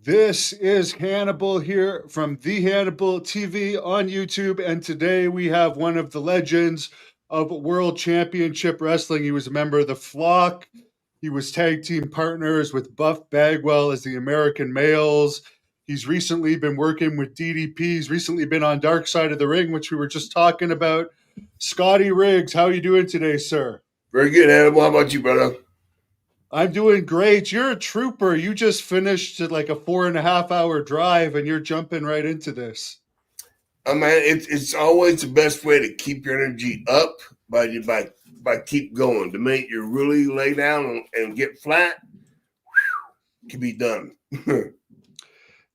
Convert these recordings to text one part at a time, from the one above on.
This is Hannibal here from The Hannibal TV on YouTube, and today we have one of the legends of World Championship Wrestling. He was a member of the Flock. He was tag team partners with Buff Bagwell as the American Males. He's recently been working with DDP. He's recently been on Dark Side of the Ring, which we were just talking about. Scotty Riggs, how are you doing today, sir? Very good, Hannibal. How about you, brother? I'm doing great. You're a trooper. You just finished like a 4.5 hour drive and you're jumping right into this. Man, it's always the best way to keep your energy up by keep going. The minute you really lay down and get flat, can be done.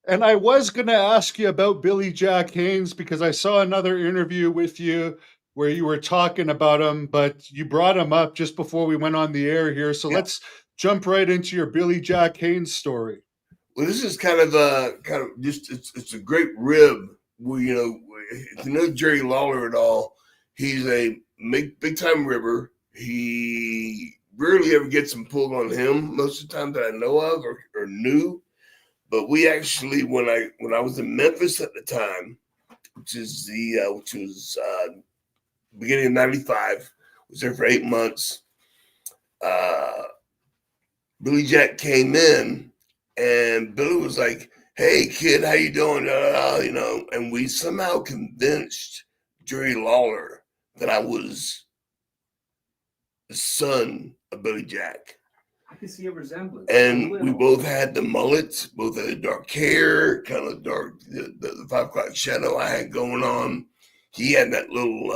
And I was going to ask you about Billy Jack Haynes because I saw another interview with you where you were talking about him, but you brought him up just before we went on the air here. So Yeah. let's jump right into your Billy Jack Haynes story. Well, this is kind of just it's a great rib. If you know Jerry Lawler at all, he's a big time ribber. He rarely ever gets them pulled on him. Most of the time that I know of or knew. But we actually, when I was in Memphis at the time, which was beginning of '95, was there for 8 months. Billy Jack came in, and Billy was like, "Hey, kid, how you doing?" And we somehow convinced Jerry Lawler that I was the son of Billy Jack. I can see a resemblance. And we both had the mullets, both had the dark hair, kind of dark, the 5 o'clock shadow I had going on. He had that little,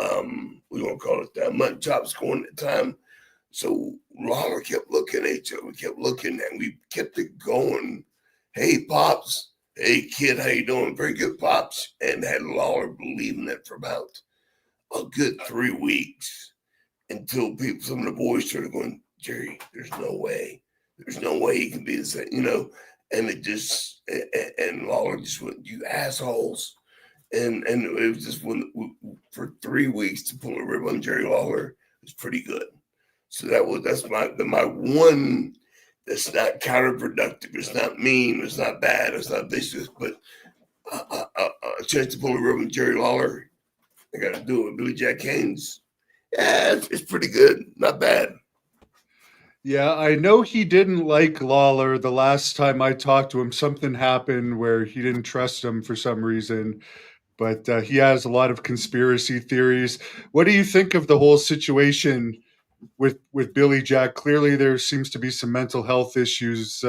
we won't call it that, mutton chops going at the time. So Lawler kept looking at each other. We kept looking and we kept it going. Hey, Pops. Hey, kid, how you doing? Very good, Pops. And had Lawler believing it for about a good 3 weeks until some of the boys started going, Jerry, there's no way he can be the same, and it just, and Lawler just went, you assholes. And it was just for 3 weeks to pull a rib on Jerry Lawler was pretty good. So that's my one that's not counterproductive. It's not mean. It's not bad. It's not vicious, but a chance to pull a rib on Jerry Lawler, I got to do it with Billy Jack Haynes. Yeah, it's pretty good. Not bad. Yeah, I know he didn't like Lawler the last time I talked to him. Something happened where he didn't trust him for some reason, but he has a lot of conspiracy theories. What do you think of the whole situation with Billy Jack? Clearly, there seems to be some mental health issues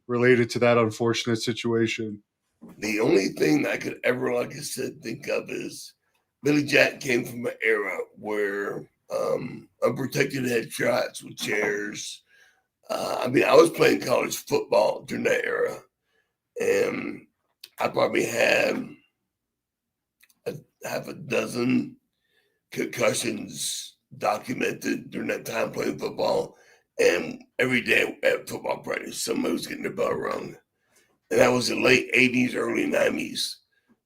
related to that unfortunate situation. The only thing I could ever, like I said, think of is Billy Jack came from an era where unprotected headshots with chairs. I was playing college football during that era, and I probably had half a dozen concussions documented during that time playing football. And every day at football practice, somebody was getting their bell rung. And that was the late 80s, early 90s.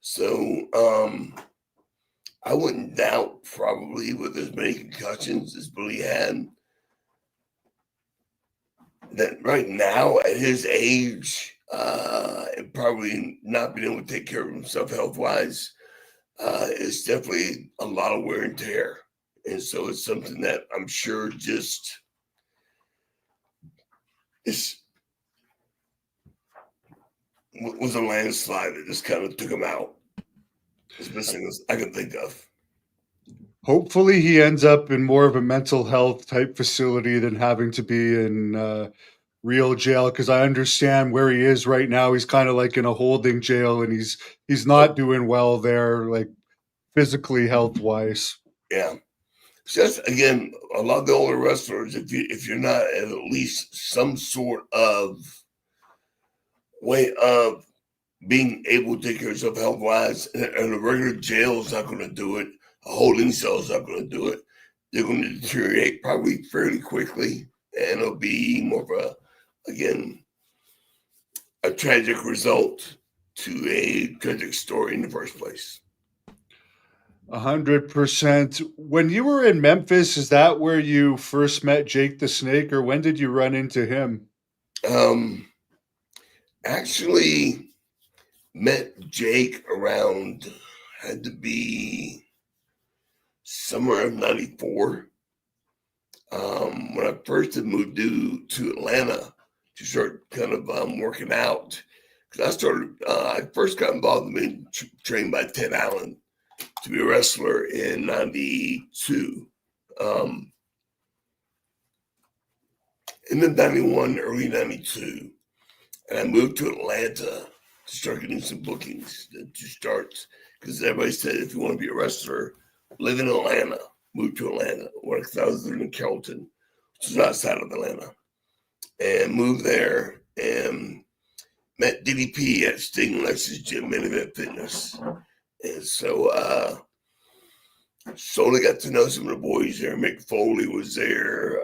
So I wouldn't doubt probably with as many concussions as Billy had that right now at his age and probably not being able to take care of himself health-wise, it's definitely a lot of wear and tear. And so it's something that I'm sure just was a landslide that just kind of took him out. It's the best thing I can think of. Hopefully, he ends up in more of a mental health type facility than having to be in real jail. Because I understand where he is right now. He's kind of like in a holding jail, and he's not doing well there, like physically, health wise. Yeah. It's just again, a lot of the older wrestlers, if you're not at least some sort of way of being able to take care of yourself health wise, and a regular jail is not going to do it. A holding cell is not going to do it. They're going to deteriorate probably fairly quickly, and it'll be more of a tragic result to a tragic story in the first place. 100%. When you were in Memphis, is that where you first met Jake the Snake, or when did you run into him? Actually met Jake around, had to be summer of 94. When I first had moved to Atlanta to start kind of working out. Because I first got involved in being trained by Ted Allen to be a wrestler in 92. In the 91, early 92. And I moved to Atlanta to start getting some bookings to start. Because everybody said, if you want to be a wrestler, live in Atlanta, move to Atlanta. Because I was living in Carrollton, which is outside of Atlanta. And moved there and met DDP at Sting and Lex's gym, Main Event Fitness. And so slowly got to know some of the boys there. Mick Foley was there,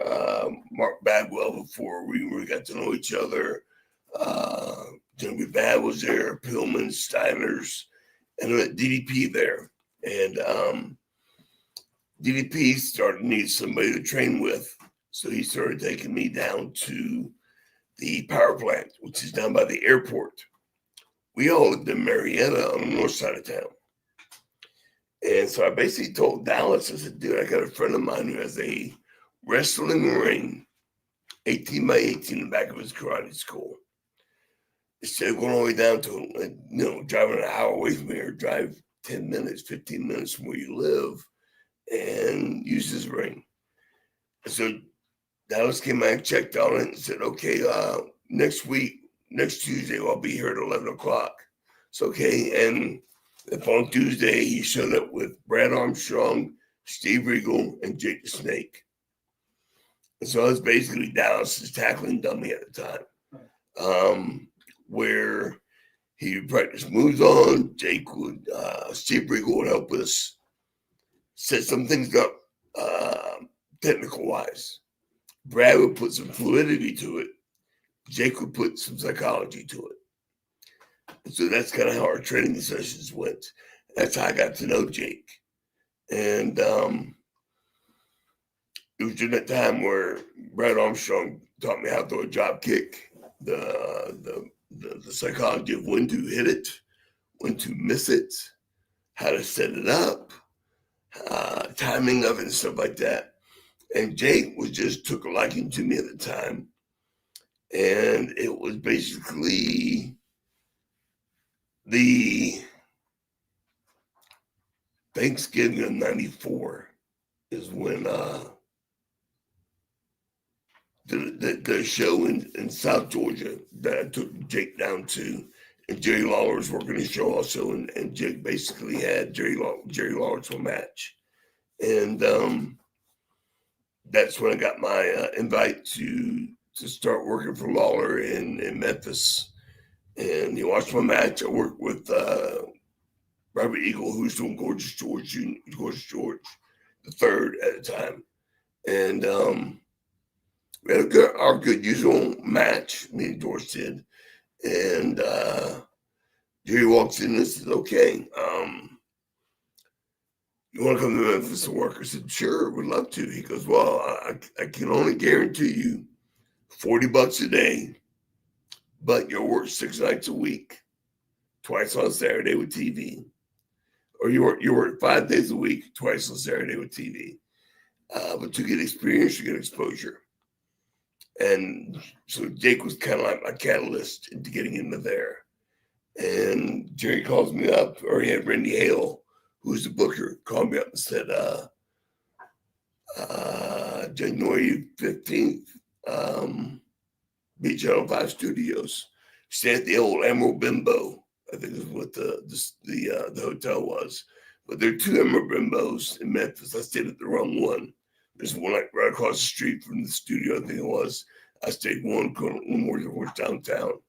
Mark Bagwell before we really got to know each other. Jimmy Bad was there, Pillman, Steiners, and I met DDP there. And DDP started to need somebody to train with. So he started taking me down to the power plant, which is down by the airport. We all lived in Marietta on the north side of town. And so I basically told Dallas, I said, dude, I got a friend of mine who has a wrestling ring, 18 by 18 in the back of his karate school. Instead of going all the way down to, driving an hour away from here, drive 10 minutes, 15 minutes from where you live and use his ring. And so Dallas came out and checked on it and said, okay, next Tuesday, I'll be here at 11 o'clock. It's okay. And the following Tuesday, he showed up with Brad Armstrong, Steve Regal, and Jake the Snake. And so I was basically Dallas's tackling dummy at the time, where he would practice moves on. Steve Regal would help us set some things up technical-wise. Brad would put some fluidity to it. Jake would put some psychology to it. And so that's kind of how our training sessions went. That's how I got to know Jake. And it was during that time where Brad Armstrong taught me how to throw a drop kick, the psychology of when to hit it, when to miss it, how to set it up, timing of it and stuff like that. And Jake took a liking to me at the time. And it was basically the Thanksgiving of 94 is when the show in South Georgia that I took Jake down to, and Jerry Lawler was working the show also, and Jake basically had Jerry Lawler to a match. And that's when I got my invite to start working for Lawler in Memphis. And he watched my match. I worked with Robert Eagle, who was doing Gorgeous George the third at the time. And we had our good usual match, me and George did. And Jerry walks in and says, okay, you want to come to Memphis to work? I said, sure, would love to. He goes, well, I can only guarantee you $40 a day, but you'll work 6 nights a week, twice on Saturday with TV. Or you work 5 days a week, twice on Saturday with TV. But to get experience, you get exposure. And so Jake was kind of like my catalyst into getting into there. And Jerry calls me up, or he had Randy Hale, who's the booker, called me up and said, January 15th, be Channel 5 Studios. Stay at the old Emerald Bimbo, I think is what the hotel was. But there are 2 Emerald Bimbos in Memphis. I stayed at the wrong one. There's one like right across the street from the studio, I think it was. I stayed one more downtown.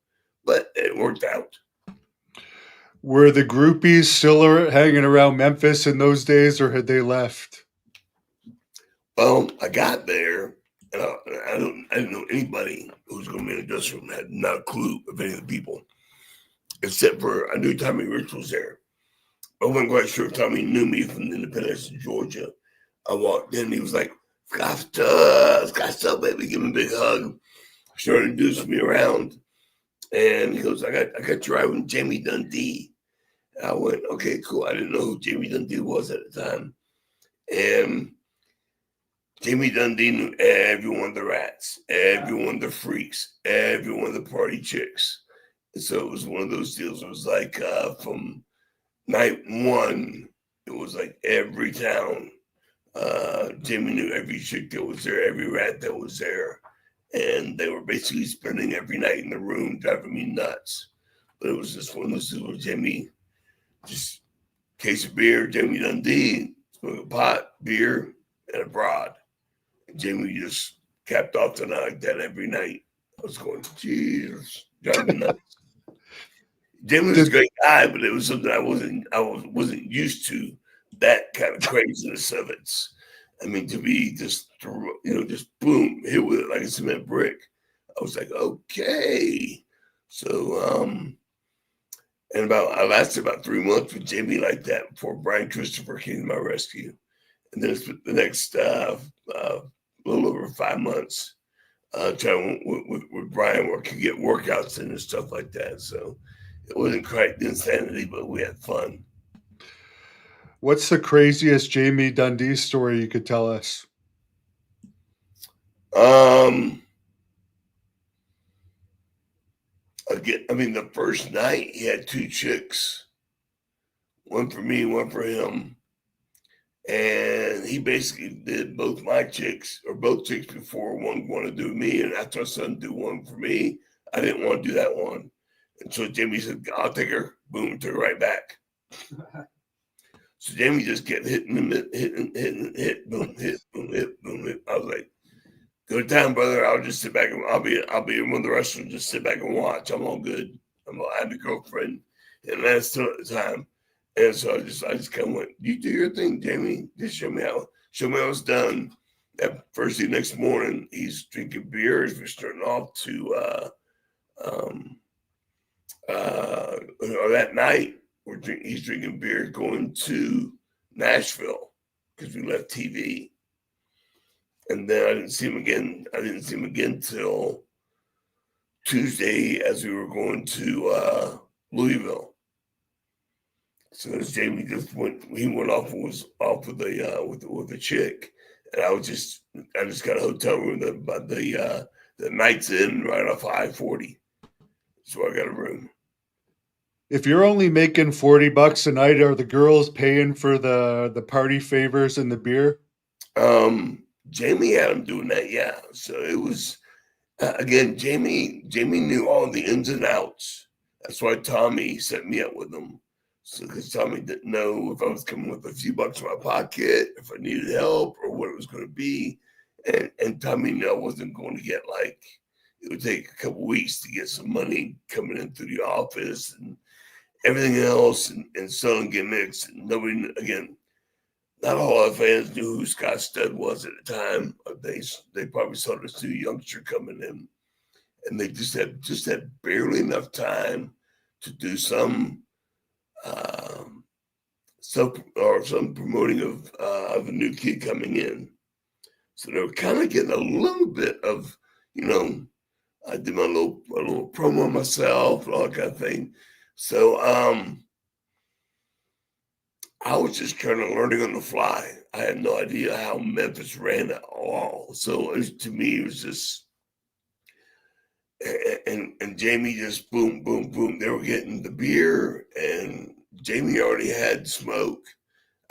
But it worked out. Were the groupies still hanging around Memphis in those days, or had they left? Well, I got there, and I didn't know anybody who was going to be in the dressing room. I had not a clue of any of the people, except for I knew Tommy Rich was there. I wasn't quite sure if Tommy knew me from the Independence of Georgia. I walked in, and he was like, Scotty, baby, give me a big hug. Started introducing me around. And he goes, I got you right with Jamie Dundee. And I went, okay, cool. I didn't know who Jamie Dundee was at the time. And Jamie Dundee knew every one of the rats, every one of the freaks, every one of the party chicks. And so it was one of those deals. It was like from night one, it was like every town. Jamie knew every chick that was there, every rat that was there. And they were basically spending every night in the room, driving me nuts. But it was just one of those deals where Jamie, just case of beer, Jamie Dundee, smoke a pot, beer, and a broad. Jamie just capped off the night like that every night. I was going, Jesus, driving nuts. Jamie was a great guy, but it was something I wasn't used to, that kind of craziness of it. I mean, to be just boom, hit with it like a cement brick. I was like, okay. So I lasted about 3 months with Jamie like that before Brian Christopher came to my rescue. And then the next little over 5 months, trying with Brian where I could get workouts in and stuff like that. So it wasn't quite insanity, but we had fun. What's the craziest Jamie Dundee story you could tell us? Again, I mean, the first night he had 2 chicks, one for me, one for him. And he basically did both my chicks or both chicks before one wanted to do me. And after I saw him do one for me, I didn't want to do that one. And so Jamie said, I'll take her. Boom, took her right back. So Jamie just kept hitting him, hit, boom, hit, boom, hit, boom, hit. I was like, good time, brother. I'll just sit back and I'll be one of the wrestlers. Just sit back and watch. I'm all good. I have a girlfriend. And that's still at the time. And so I just kind of went, you do your thing, Jamie. Just show me how it's done. That first thing next morning, he's drinking beers. We're starting off to or that night he's drinking beer going to Nashville because we left TV. And then I didn't see him again till Tuesday as we were going to Louisville. So as Jamie went off with a chick, and I just got a hotel room the Knights Inn right off I-40. So I got a room. If you're only making $40 a night, are the girls paying for the party favors and the beer? Jamie had him doing that, yeah. So it was again, Jamie knew all the ins and outs. That's why Tommy set me up with him. So because Tommy didn't know if I was coming with a few bucks in my pocket, if I needed help, or what it was going to be. And Tommy knew I wasn't going to get it would take a couple weeks to get some money coming in through the office and everything else and selling gimmicks. And nobody, again, not all our fans knew who Scott Studd was at the time. They probably saw this new youngster coming in. And they just had barely enough time to do some promoting of a new kid coming in. So they were kind of getting a little bit of, I did my little promo myself and all that kind of thing. So I was just kind of learning on the fly. I had no idea how Memphis ran at all. So to me, it was just, and Jamie just boom, boom, boom. They were getting the beer, and Jamie already had smoke.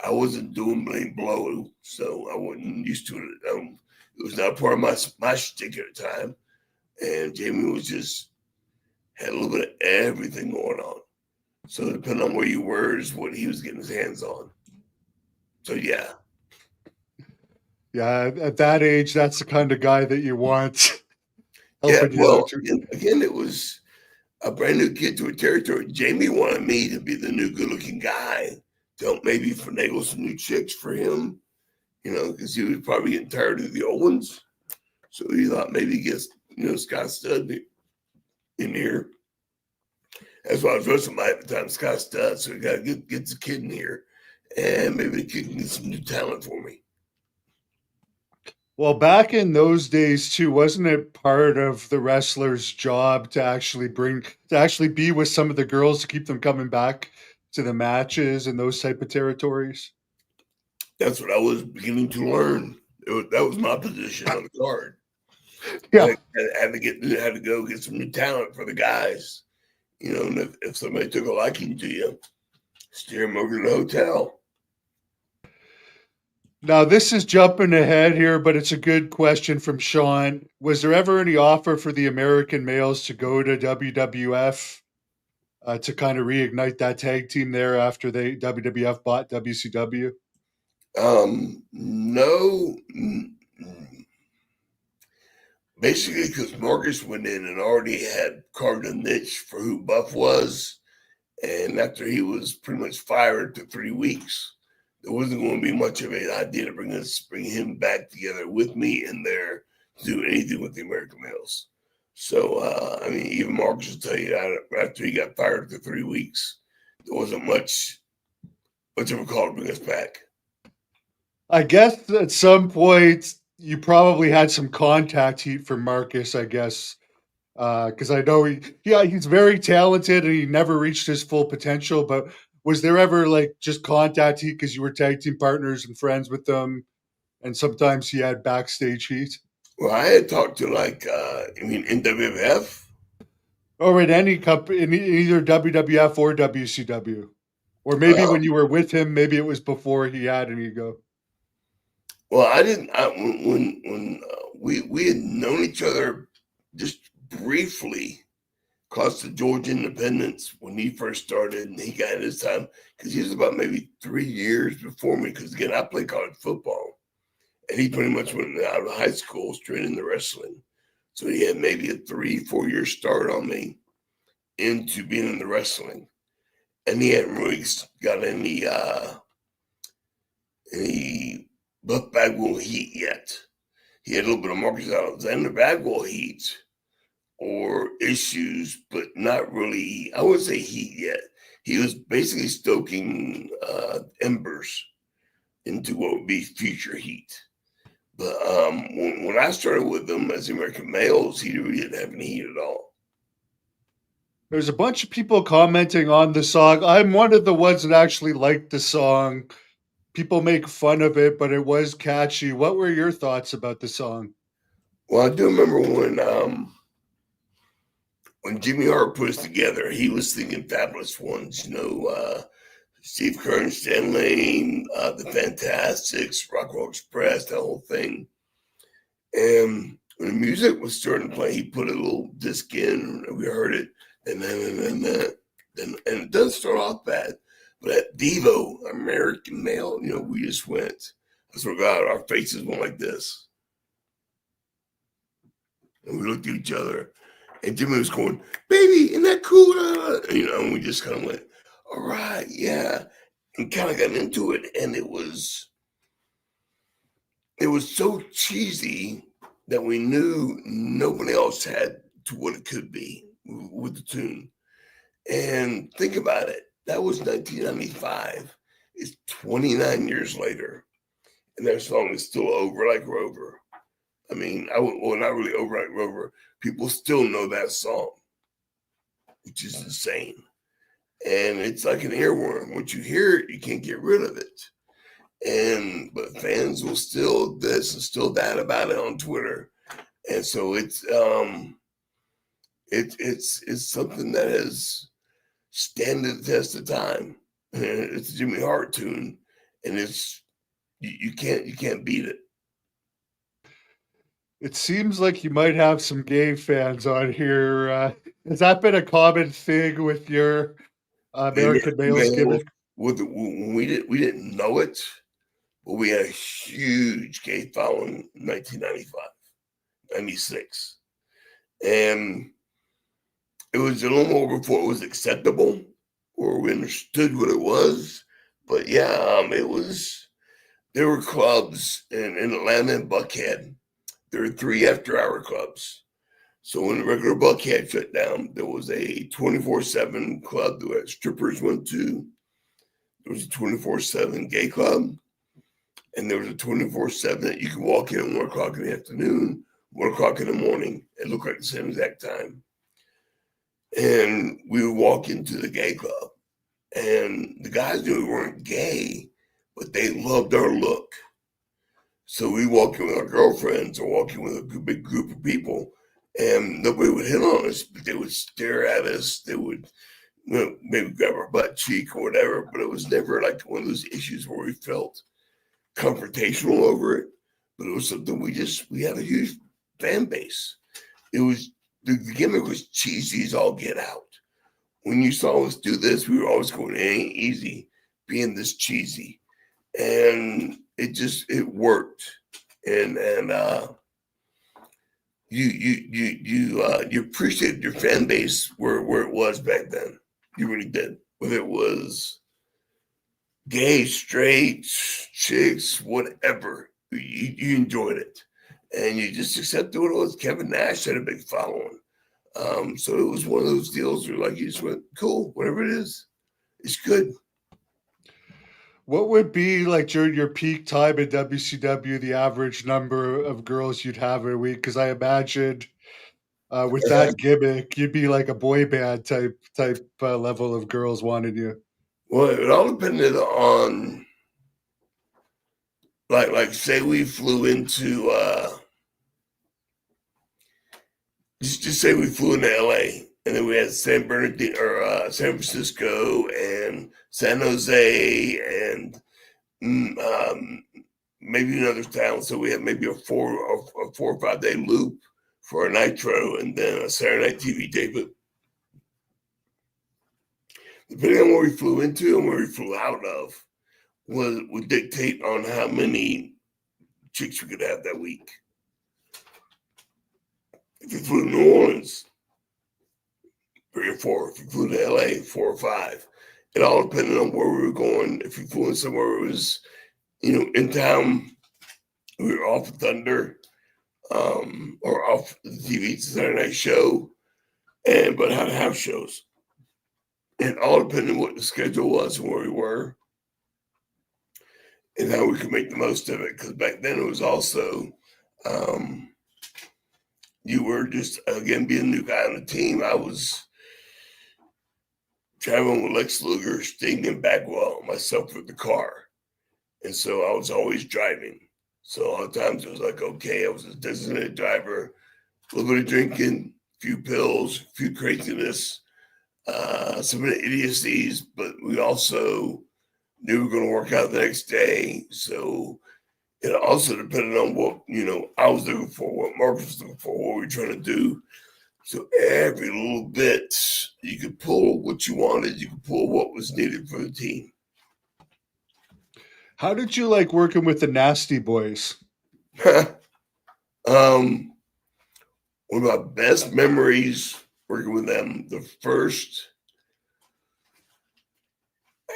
I wasn't doing blame blow, so I wasn't used to it. It was not part of my shtick at the time. And Jamie had a little bit of everything going on. So depending on where you were is what he was getting his hands on. So yeah. Yeah, at that age, that's the kind of guy that you want. Yeah, well, again, it was a brand new kid to a territory. Jamie wanted me to be the new good-looking guy to help maybe finagle some new chicks for him, because he was probably getting tired of the old ones. So he thought maybe he gets, Scott Studd in here. That's why I was wrestling at the time, Scott Studd. So we got to get the kid in here, and maybe the kid can get some new talent for me. Well, back in those days too, wasn't it part of the wrestler's job to actually be with some of the girls to keep them coming back to the matches and those type of territories? That's what I was beginning to learn. That was my position on the card. Yeah. I had to go get some new talent for the guys. You know, and if somebody took a liking to you, steer them over to the hotel. Now, this is jumping ahead here, but it's a good question from Sean. Was there ever any offer for the American males to go to WWF to kind of reignite that tag team there after WWF bought WCW? No, basically because Marcus went in and already had carved a niche for who Buff was, and after he was pretty much fired to 3 weeks, there wasn't going to be much of an idea to bring him back together with me in there to do anything with the American males. So I mean, even Marcus will tell you after he got fired for 3 weeks, there wasn't much of a call to bring us back. I guess at some point you probably had some contact heat for Marcus, I guess, because I know he's very talented and he never reached his full potential. But was there ever like just contact heat because you were tag team partners and friends with them, and sometimes he had backstage heat? Well, I had talked to in WWF. Or in any company, in either WWF or WCW, or maybe when you were with him, maybe it was before he had an ego. Well, I didn't. When we had known each other just briefly across the Georgia Independence when he first started, and he got his time because he was about maybe 3 years before me. Because again, I played college football, and he pretty much went out of high school straight into wrestling. So he had maybe a 3-4 year start on me into being in the wrestling, and he hadn't really got any Buff Bagwell heat yet. He had a little bit of Marcus Alexander Bagwell heat or issues, but not really, I wouldn't say heat yet. He was basically stoking embers into what would be future heat. But when I started with them as the American males, he really didn't have any heat at all. There's a bunch of people commenting on the song. I'm one of the ones that actually liked the song. People make fun of it, but it was catchy. What were your thoughts about the song? Well, I do remember when Jimmy Hart put us together, he was thinking Fabulous Ones, Steve Kerr, Stan Lane, the Fantastics, Rockwell Express, that whole thing. And when the music was starting to play, he put a little disc in, and we heard it, and it doesn't start off bad. But at Devo, American Male, we just went. I swear to God, our faces went like this. And we looked at each other, and Jimmy was going, "Baby, isn't that cool?" And we just kind of went, "All right, yeah," and kind of got into it. And it was so cheesy that we knew nobody else had to what it could be with the tune. And think about it. That was 1995. It's 29 years later, and that song is still over like Rover. I mean, not really over like Rover. People still know that song, which is insane. And it's like an earworm. Once you hear it, you can't get rid of it. But fans will still this and still that about it on Twitter. And so it's something that has stand the test of time. It's a Jimmy Hart tune, and you can't beat it. It seems like you might have some gay fans on here. Has that been a common thing with your American males gimmick? When we didn't know it, but we had a huge gay following in 1995, 96. And it was a little more before it was acceptable or we understood what it was. But yeah, there were clubs in Atlanta and Buckhead. There were 3 after-hour clubs. So when the regular Buckhead shut down, there was a 24/7 club that strippers went to. There was a 24/7 gay club. And there was a 24/7 that you could walk in at 1 o'clock in the afternoon, 1 o'clock in the morning. It looked like the same exact time. And we would walk into the gay club. And the guys knew we weren't gay, but they loved our look. So we walk in with our girlfriends or walk in with a big group of people, and nobody would hit on us, but they would stare at us. They would, maybe grab our butt cheek or whatever, but it was never like one of those issues where we felt confrontational over it. But it was something we had a huge fan base. It was, the gimmick was cheesy as all get out. When you saw us do this, we were always going, it ain't easy being this cheesy. And it worked. And you appreciated your fan base where it was back then. You really did. Whether it was gay, straight, chicks, whatever, you enjoyed it. And you just accepted what it was. Kevin Nash had a big following. So it was one of those deals where like you just went, cool, whatever it is, it's good. What would be like during your peak time in WCW, the average number of girls you'd have a week? Because I imagined with that gimmick, you'd be like a boy band type level of girls wanting you. Well, it all depended on like say we flew into just say we flew into LA and then we had San Bernardino or San Francisco and San Jose and maybe another town. So we had maybe a 4 or 5 day loop for a Nitro and then a Saturday Night TV day. But depending on where we flew into and where we flew out of would dictate on how many chicks we could have that week. If you flew to New Orleans, 3 or 4. If you flew to LA, 4 or 5. It all depended on where we were going. If you flew in somewhere where it was, in town, we were off of Thunder, or off the TV Saturday Night Show, but had house shows. It all depended on what the schedule was and where we were, and how we could make the most of it. Because back then it was also, you were just, again, being a new guy on the team. I was traveling with Lex Luger, Sting, and Bagwell, myself with the car. And so I was always driving. So a lot of times it was like, okay, I was a designated driver, a little bit of drinking, a few pills, a few craziness, some idiocies, but we also knew we were going to work out the next day. So it also depended on what, I was looking for, what Marcus was looking for, what we were trying to do. So every little bit, you could pull what you wanted. You could pull what was needed for the team. How did you like working with the Nasty Boys? One of my best memories working with them, the first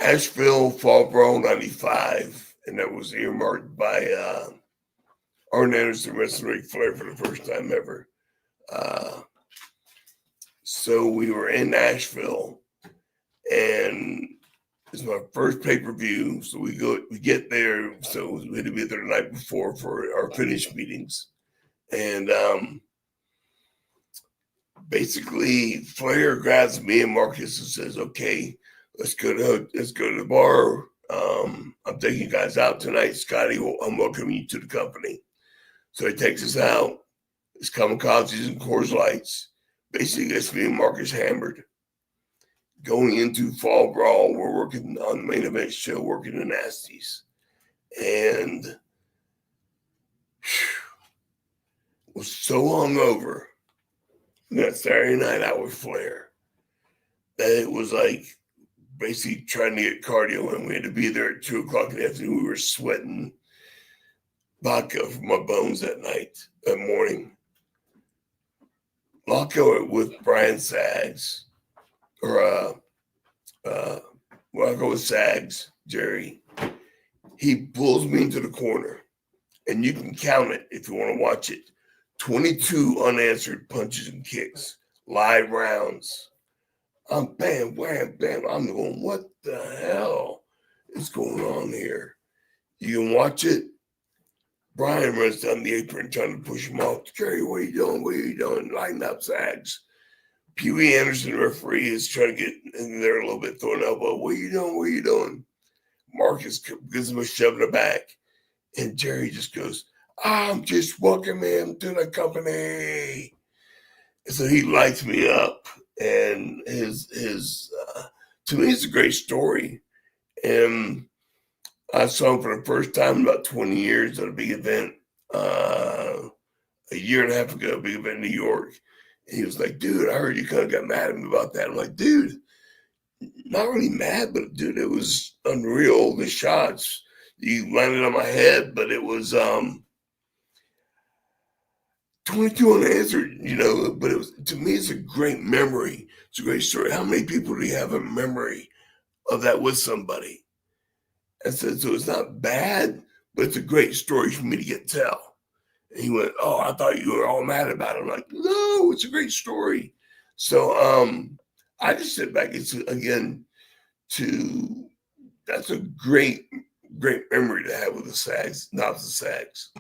Asheville Fall Brawl 95, and that was earmarked by Arn Anderson wrestling Ric Flair for the first time ever. So we were in Nashville, and it's my first pay-per-view. So we get there. So we had to be there the night before for our finish meetings. And basically Flair grabs me and Marcus and says, okay, let's go to the bar. I'm taking you guys out tonight. Scotty, I'm welcoming you to the company. So he takes us out. It's kamikazes and Coors Lights. Basically gets me and Marcus hammered. Going into Fall Brawl, we're working on the main event show, working the Nasties. And was so hungover that Saturday night out with Flair that it was like basically trying to get cardio in. We had to be there at 2 o'clock in the afternoon. We were sweating vodka from my bones that morning. Locko with Brian Sags, or I'll go with Sags, Jerry. He pulls me into the corner, and you can count it if you want to watch it. 22 unanswered punches and kicks, live rounds. I'm bam, wham, bam. I'm going, what the hell is going on here? You can watch it. Brian runs down the apron trying to push him off. Jerry, what are you doing? What are you doing? Lighting up Sags. Pee Wee Anderson, the referee, is trying to get in there a little bit, throwing an elbow. What are you doing? What are you doing? Marcus gives him a shove in the back. And Jerry just goes, I'm just welcoming him to the company. And so he lights me up. And his to me, it's a great story. And I saw him for the first time in about 20 years at a big event, a year and a half ago, a big event in New York. And he was like, dude, I heard you kind of got mad at me about that. I'm like, dude, not really mad, but dude, it was unreal. The shots, you landed on my head, but it was 22 unanswered, but it was, to me, it's a great memory. It's a great story. How many people do you have a memory of that with somebody? I said, so it's not bad, but it's a great story for me to get to tell. And he went, oh, I thought you were all mad about it. I'm like, no, it's a great story. So I just sit back and again, that's a great memory to have with the Sags, not the Sags.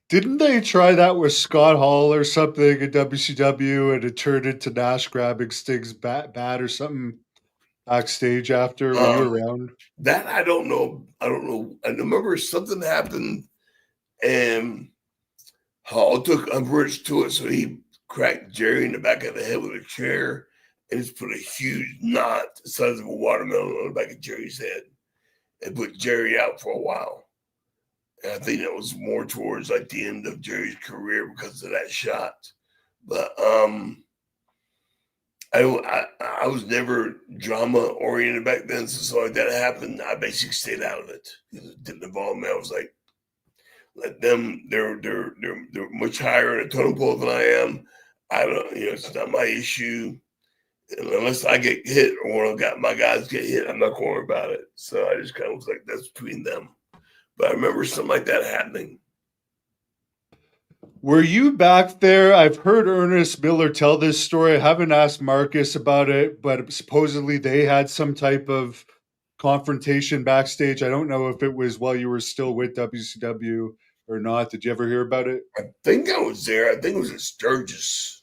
Didn't they try that with Scott Hall or something in WCW, and it turned into Nash grabbing Sting's bat or something backstage after? Were you around? That I don't know. I remember something happened, and Hall took umbrage to it, so he cracked Jerry in the back of the head with a chair and just put a huge knot the size of a watermelon on the back of Jerry's head and put Jerry out for a while. And I think that was more towards like the end of Jerry's career because of that shot. But I was never drama oriented back then, so like that happened, I basically stayed out of it. It didn't involve me. I was like, let them. They're much higher in a totem pole than I am. I don't. It's not my issue. And unless I get hit or one of my guys get hit, I'm not going to worry about it. So I just kind of was like, that's between them. But I remember something like that happening. Were you back there? I've heard Ernest Miller tell this story. I haven't asked Marcus about it, but supposedly they had some type of confrontation backstage. I don't know if it was while you were still with WCW or not. Did you ever hear about it? I think I was there. I think it was at Sturgis.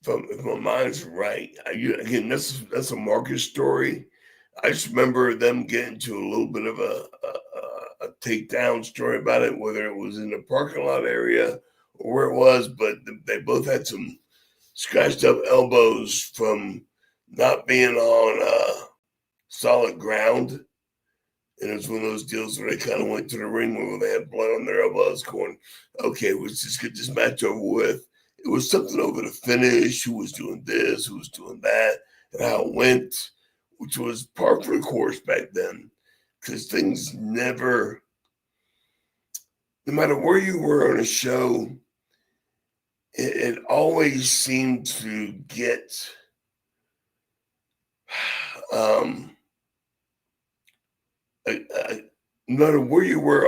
If my mind's right. Again, that's a Marcus story. I just remember them getting to a little bit of a takedown story about it, whether it was in the parking lot area or where it was, but they both had some scratched up elbows from not being on solid ground. And it was one of those deals where they kind of went to the ring where they had blood on their elbows going, okay, let's just get this match over with. It was something over the finish, who was doing this, who was doing that, and how it went, which was par for the course back then. Because things never, no matter where you were on a show, it always seemed to get no matter where you were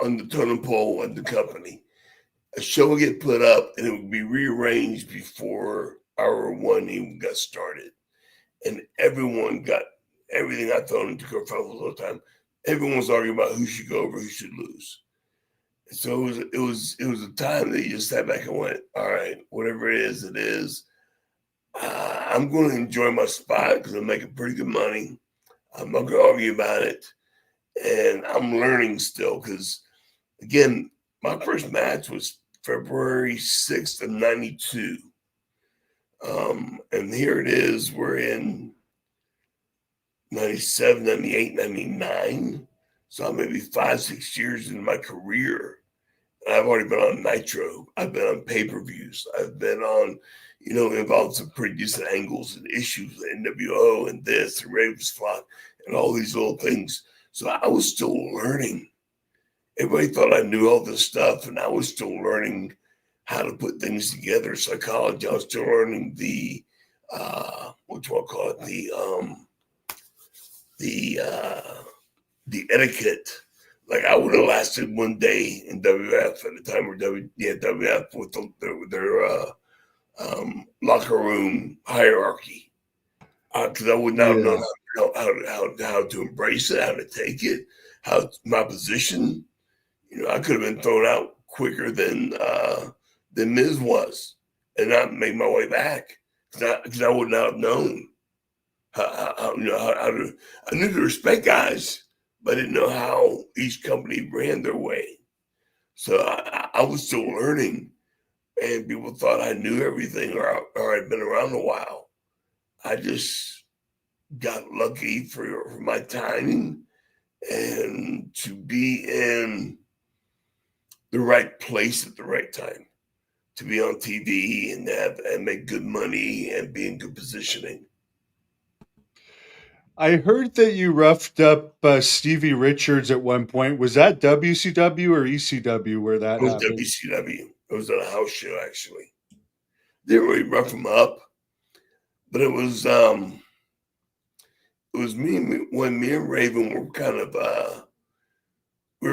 on the totem pole at the company, a show would get put up and it would be rearranged before hour one even got started. And everyone got everything I thrown into kerfuffle all the time. Everyone was arguing about who should go over, who should lose. So it was a time that you just sat back and went, all right, whatever it is, it is. I'm going to enjoy my spot because I'm making pretty good money. I'm not going to argue about it. And I'm learning still because, again, my first match was February 6th of 92. And here it is. We're in 97, 98, 99. So I'm maybe 5-6 years into my career. And I've already been on Nitro. I've been on pay-per-views. I've been on, involved some pretty decent angles and issues with NWO and this and Ravens Flock and all these little things. So I was still learning. Everybody thought I knew all this stuff, and I was still learning how to put things together. Psychology. I was still learning the etiquette. Like I would have lasted one day in WF at the time, or WF with their locker room hierarchy. because I would not have known how to embrace it, how to take it, how my position. I could have been thrown out quicker than Miz was, and not make my way back because I would not have known how to. I knew to respect guys, but I didn't know how each company ran their way. So I was still learning, and people thought I knew everything or I'd been around a while. I just got lucky for my timing and to be in the right place at the right time, to be on TV and make good money and be in good positioning. I heard that you roughed up Stevie Richards at one point. Was that WCW or ECW where that It was happened? WCW. It was at a house show, actually. Didn't really rough him up, but it was when me and Raven were kind of we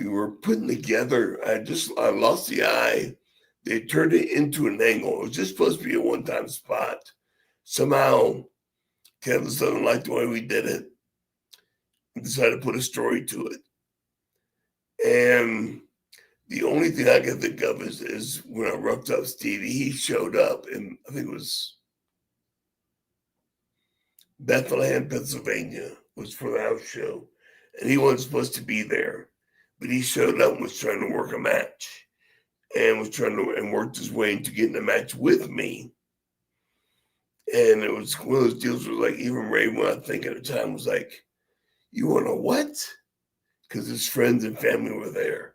were putting together. I lost the eye. They turned it into an angle. It was just supposed to be a one-time spot. Somehow Kevin doesn't like the way we did it. We decided to put a story to it. And the only thing I can think of is when I roughed up Stevie, he showed up, and I think it was Bethlehem, Pennsylvania, was for the house show. And he wasn't supposed to be there. But he showed up and was trying to work a match. And worked his way into getting a match with me. And it was one of those deals where like even Raven, I think at the time, was like, "You want a what?" Because his friends and family were there.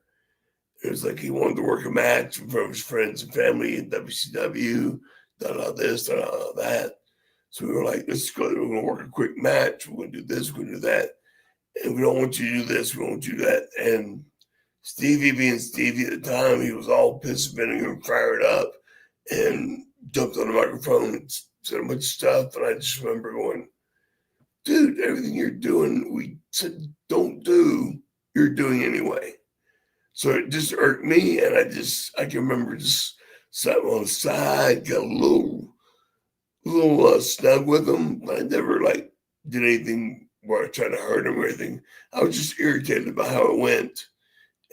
It was like he wanted to work a match in front of his friends and family in WCW, this, that. So we were like, let's go. We're going to work a quick match. We're going to do this. We're going to do that. And we don't want you to do this. We don't want you to do that. And Stevie, being Stevie at the time, he was all pissed, vinegar, and fired up, and jumped on the microphone and said a bunch of stuff. And I just remember going, "Dude, everything you're doing, we said don't do, you're doing anyway." So it just irked me, and I can remember just sat on the side, got a little snug with him, but I never like did anything where I tried to hurt him or anything. I was just irritated about how it went,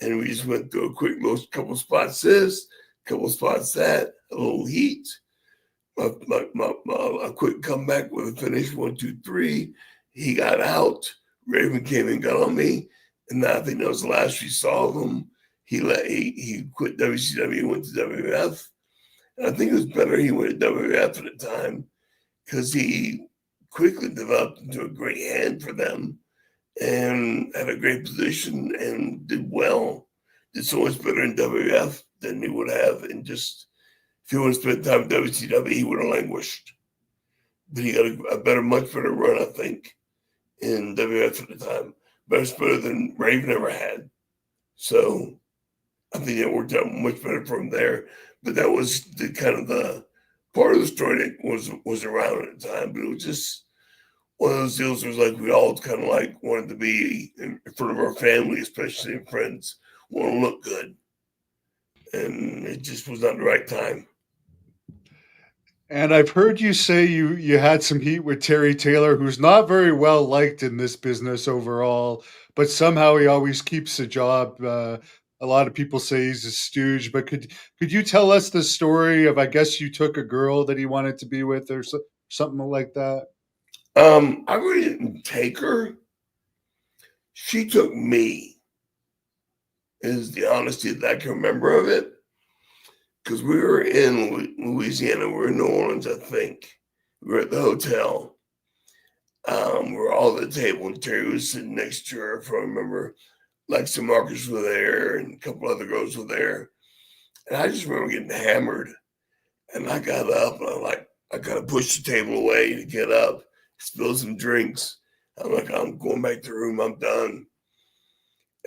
and we just went through a quick little couple spots this, couple spots that, a little heat, a quick comeback with a finish 1, 2, 3. He got out. Raven came and got on me, and I think that was the last we saw of him. He quit WCW, went to WWF. And I think it was better he went to WWF at the time because he quickly developed into a great hand for them and had a great position and did well. Did so much better in WWF than he would have in just, if he would have spent time in WCW, he would have languished. But he got a much better run, I think, in WWF at the time. Better than Raven ever had. So I think it worked out much better for him there. But that was the kind of the part of the story that was around at the time. But it was just one of those deals where it was like we all kind of like wanted to be in front of our family, especially in friends, want to look good. And it just was not the right time. And I've heard you say you had some heat with Terry Taylor, who's not very well liked in this business overall, but somehow he always keeps the job. A lot of people say he's a stooge, but could you tell us the story of, I guess you took a girl that he wanted to be with or something like that? I really didn't take her. She took me, is the honesty that I can remember of it. Because we were in Louisiana, we were in New Orleans, I think. We were at the hotel. We were all at the table, and Terry was sitting next to her. If I remember, Lex and Marcus were there, and a couple other girls were there. And I just remember getting hammered. And I got up, and I kind of pushed the table away to get up, spill some drinks. I'm like, I'm going back to the room, I'm done.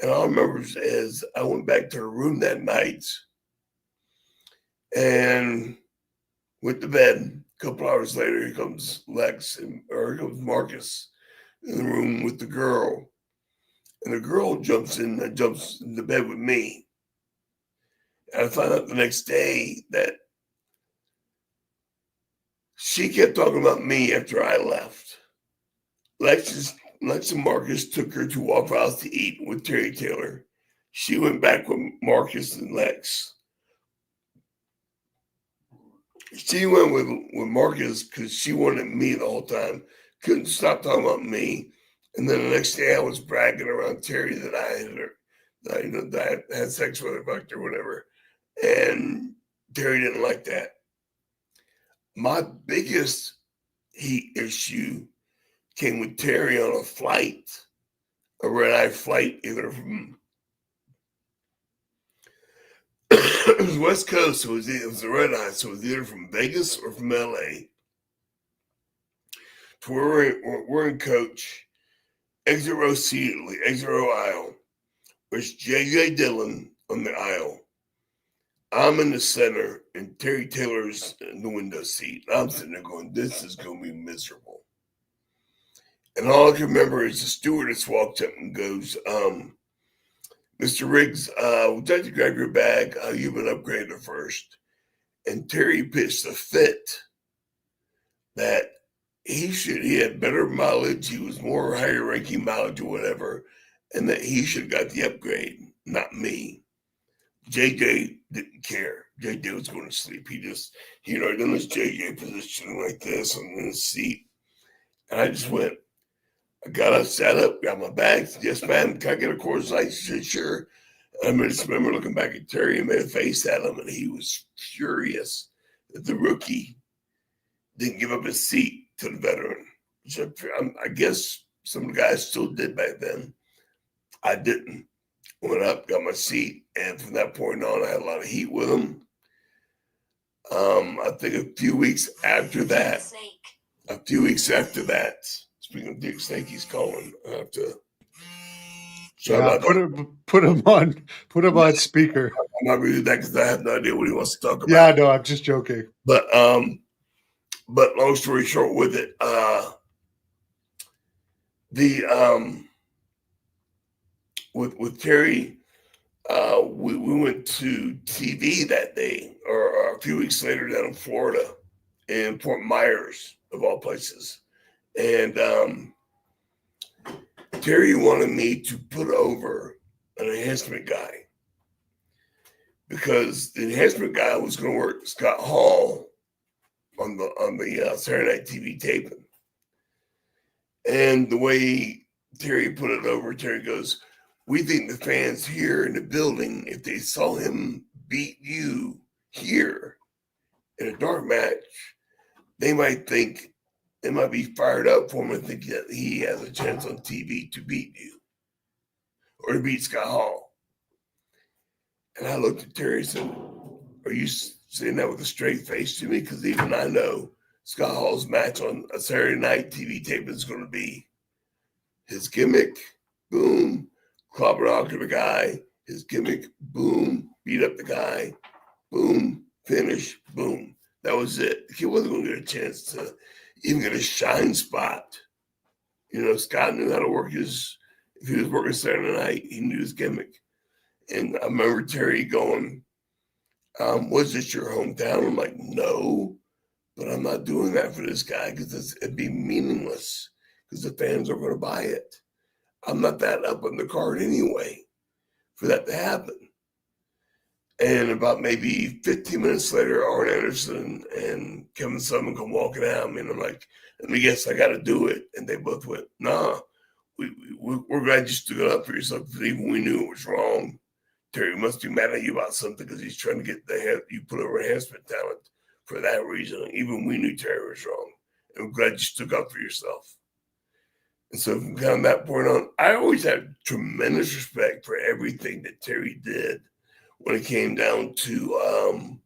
And all I remember is I went back to her room that night and went to bed. A couple hours later, here comes here comes Marcus in the room with the girl. And the girl jumps into bed with me. And I found out the next day that she kept talking about me after I left. Lex and Marcus took her to Waffle House to eat with Terry Taylor. She went back with Marcus and Lex. She went with Marcus because she wanted me the whole time. Couldn't stop talking about me. And then the next day I was bragging around Terry that I had her, that I had sex with her, fucked or whatever. And Terry didn't like that. My biggest heat issue came with Terry on a flight, a red-eye flight, either from it was West Coast, so it was a red-eye, so it was either from Vegas or from LA. To where we're in coach, exit row seat, exit row aisle. There's J.J. Dillon on the aisle. I'm in the center, and Terry Taylor's in the window seat. I'm sitting there going, this is going to be miserable. And all I can remember is the stewardess walks up and goes, Mr. Riggs, would you like to grab your bag? You've been upgraded first. And Terry pitched a fit that he had better mileage, he was more higher ranking mileage or whatever, and that he should have got the upgrade, not me. JJ didn't care. JJ was going to sleep. He done his JJ position like this on his seat. And I just went, I got up, sat up, got my bags. Yes, ma'am. Can I get a Coors Light? She said, sure. I just remember looking back at Terry and made a face at him, and he was furious that the rookie didn't give up his seat to the veteran. So I guess some of the guys still did back then. I didn't. Went up, got my seat, and from that point on, I had a lot of heat with him. I think a few weeks after that, speaking of Dick Snake, he's calling. I have to. Put him on speaker. I'm not going to do that because I have no idea what he wants to talk about. Yeah, no, I'm just joking. But long story short, with it, with Terry, we went to TV that day, or a few weeks later down in Florida, in Fort Myers, of all places. And Terry wanted me to put over an enhancement guy because the enhancement guy was going to work Scott Hall on the Saturday Night TV taping. And the way Terry put it over, Terry goes, we think the fans here in the building, if they saw him beat you here in a dark match, they might be fired up for him and think that he has a chance on TV to beat you or to beat Scott Hall. And I looked at Terry and said, are you saying that with a straight face to me? Because even I know Scott Hall's match on a Saturday night TV tape is going to be his gimmick, boom, clobber knocker the guy, his gimmick, boom, beat up the guy, boom, finish, boom. That was it. He wasn't going to get a chance to even get a shine spot. You know, Scott knew how to work if he was working Saturday night, he knew his gimmick. And I remember Terry going, was this your hometown? I'm like, no, but I'm not doing that for this guy because it'd be meaningless because the fans are going to buy it. I'm not that up on the card anyway for that to happen. And about maybe 15 minutes later, Arn Anderson and Kevin Sullivan come walking out. And I'm like, let me guess, I got to do it. And they both went, nah, we're glad you stood up for yourself because even we knew it was wrong. Terry must be mad at you about something because he's trying to get you put over enhancement talent for that reason. Even we knew Terry was wrong. And we're glad you stood up for yourself. And so from kind of that point on, I always had tremendous respect for everything that Terry did when it came down to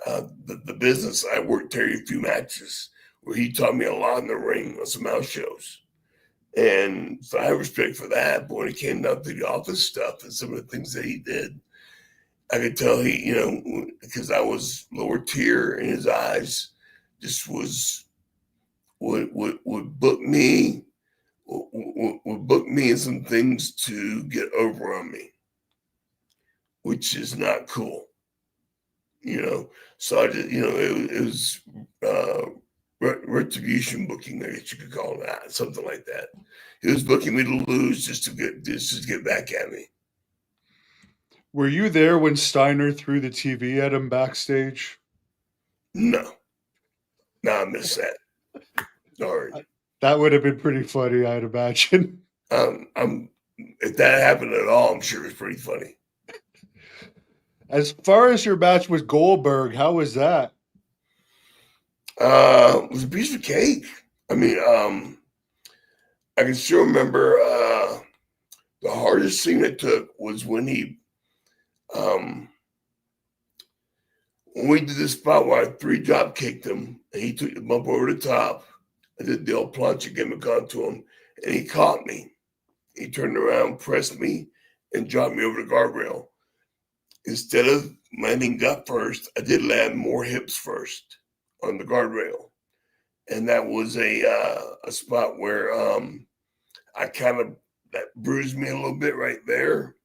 the business. I worked Terry a few matches where he taught me a lot in the ring on some house shows. And so I have respect for that. But when it came down to the office stuff and some of the things that he did, I could tell he, you know, because I was lower tier in his eyes, just would book me, would book me in some things to get over on me, which is not cool, you know. So I just, you know, it was retribution booking, I guess you could call that, something like that. He was booking me to lose just to get back at me. Were you there when Steiner threw the TV at him backstage? No, I missed that. Sorry. That would have been pretty funny, I'd imagine. If that happened at all, I'm sure it's pretty funny. As far as your match with Goldberg, how was that? It was a piece of cake. I mean, I can still remember the hardest thing it took was when we did this spot where I 3-drop kicked him and he took the bump over the top. I did the old plancha gimmick onto him and he caught me. He turned around, pressed me, and dropped me over the guardrail. Instead of landing gut first, I did land more hips first on the guardrail. And that was a spot where I kind of, that bruised me a little bit right there.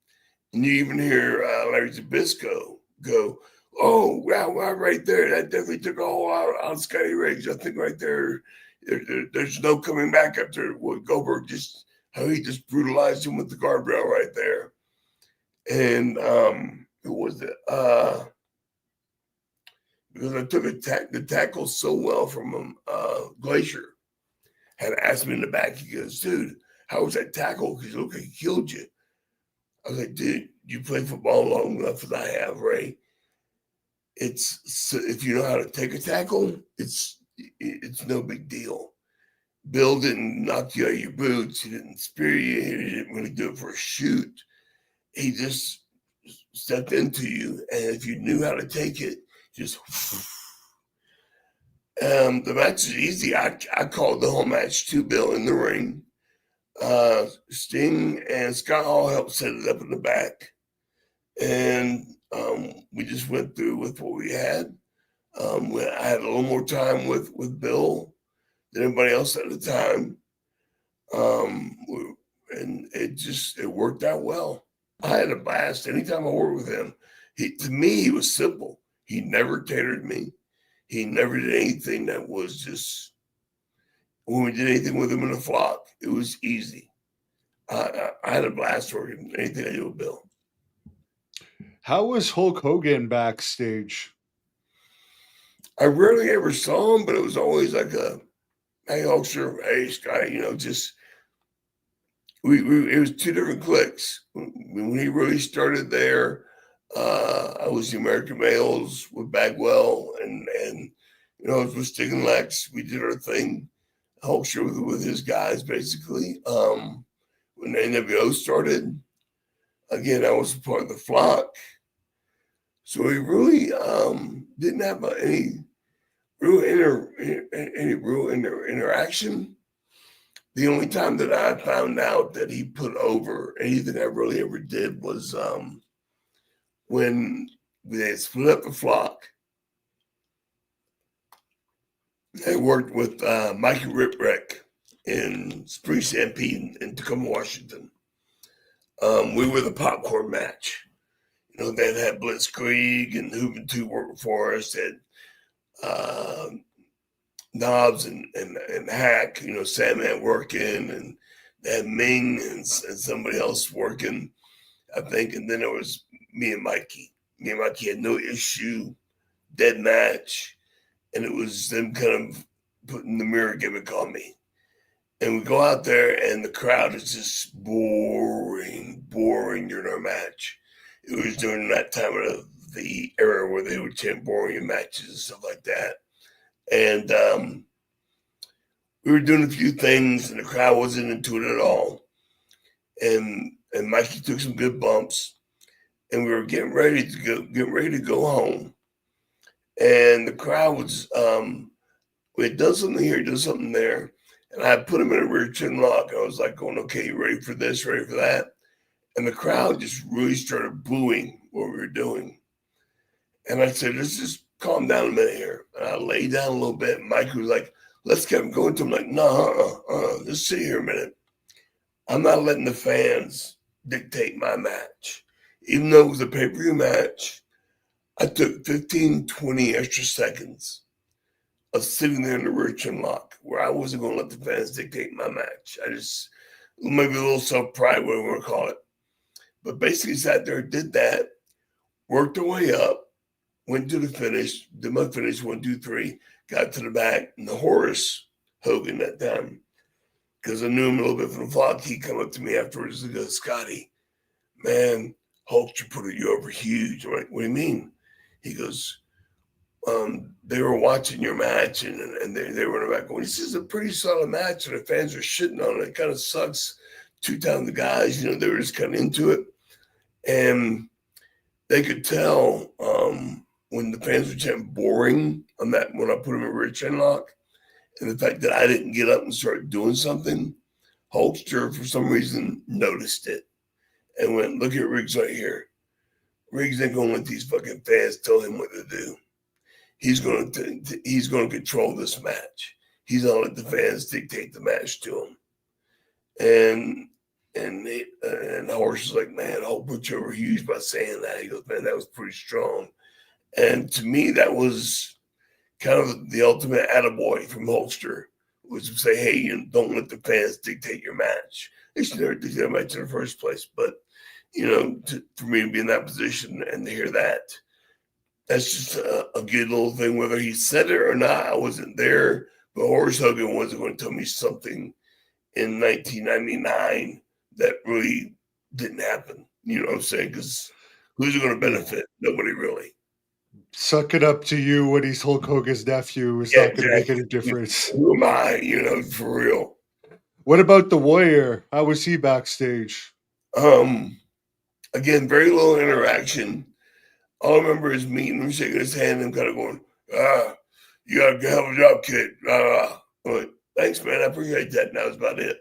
And you even hear Larry Zbyszko go, "Oh, wow, right there. That definitely took a whole out of Scotty Riggs. I think right there, there's no coming back after what Goldberg how he just brutalized him with the guardrail right there." And who was it? Because I took the tackle so well from him, Glacier had asked me in the back. He goes, "Dude, how was that tackle? Because it looked like he killed you." I was like, "Dude, you play football long enough as I have, Ray. If you know how to take a tackle, it's no big deal. Bill didn't knock you out of your boots. He didn't spear you. He didn't really do it for a shoot. He just stepped into you, and if you knew how to take it, just." The match is easy. I called the whole match to Bill in the ring. Sting and Scott Hall helped set it up in the back. And we just went through with what we had. I had a little more time with Bill than anybody else at the time. And it worked out well. I had a blast anytime I worked with him. To me, he was simple. He never catered me. He never did anything that was just, when we did anything with him in the flock, it was easy. I had a blast working anything I did with Bill. How was Hulk Hogan backstage? I rarely ever saw him, but it was always like "Hey, Hulkster, hey, Scotty," just, it was two different cliques. When he really started there, I was the American Males with Bagwell, and I was with Sting and Lex. We did our thing. Hulkster with his guys, basically. When the NWO started, again, I was part of the flock. So we really didn't have any real interaction. The only time that I found out that he put over anything I really ever did was when they split up the flock. I worked with Mikey Ripwreck in Spring Stampede in Tacoma, Washington. We were the popcorn match. They had Blitzkrieg and Hooven 2 working for us. They had Knobs and Hack, Sandman working, and they had Ming and somebody else working, I think. And then there was me and Mikey. Me and Mikey had no issue, dead match. And it was them kind of putting the mirror gimmick on me. And we go out there and the crowd is just boring during our match. It was during that time of the era where they would chant boring in matches and stuff like that. And we were doing a few things and the crowd wasn't into it at all. And Mikey took some good bumps and we were getting ready to go home. And the crowd was, we had done something here, done something there. And I put him in a rear chin lock. I was like going, "Okay, you ready for this, ready for that?" And the crowd just really started booing what we were doing. And I said, "Let's just calm down a minute here." And I laid down a little bit. And Mike was like, "Let's keep going." To him like, "No, just sit here a minute. I'm not letting the fans dictate my match." Even though it was a pay-per-view match, I took 15, 20 extra seconds of sitting there in the rear chin lock where I wasn't going to let the fans dictate my match. I just, maybe a little self-pride, whatever you want to call it. But basically sat there, did that, worked our way up, went to the finish, did my finish, 1, 2, 3, got to the back, and the Horace Hogan that time, because I knew him a little bit from the vlog, he come up to me afterwards and goes, Scotty, man, Hulkster put you over huge. I'm like, what do you mean? He goes, they were watching your match and they were in the back going, this is a pretty solid match and the fans are shitting on it. It kind of sucks. 2 times the guys, you know, they were just kind of into it. And they could tell when the fans were getting boring on that, when I put them in rear chin lock, and the fact that I didn't get up and start doing something, Hulkster, for some reason, noticed it and went, look at Riggs right here. Riggs ain't going to let these fucking fans tell him what to do. He's going to control this match. He's going to let the fans dictate the match to him. And Horace was like, man, I'll put you over huge by saying that. He goes, man, that was pretty strong. And to me, that was kind of the ultimate attaboy from Hulkster, was to say, hey, you don't let the fans dictate your match. They should never dictate a match in the first place. But, you know, for me to be in that position and to hear that, that's just a good little thing. Whether he said it or not, I wasn't there. But Horace Hogan wasn't going to tell me something in 1999 that really didn't happen. You know what I'm saying? Because who's it going to benefit? Nobody really. Suck it up to you when he's Hulk Hogan's nephew is not going to make any difference. Who am I? You know, for real. What about the Warrior? How was he backstage? Again, very little interaction. All I remember is meeting him, shaking his hand, and kind of going, you got a hell of a job, kid. I'm like, thanks, man. I appreciate that. And that was about it.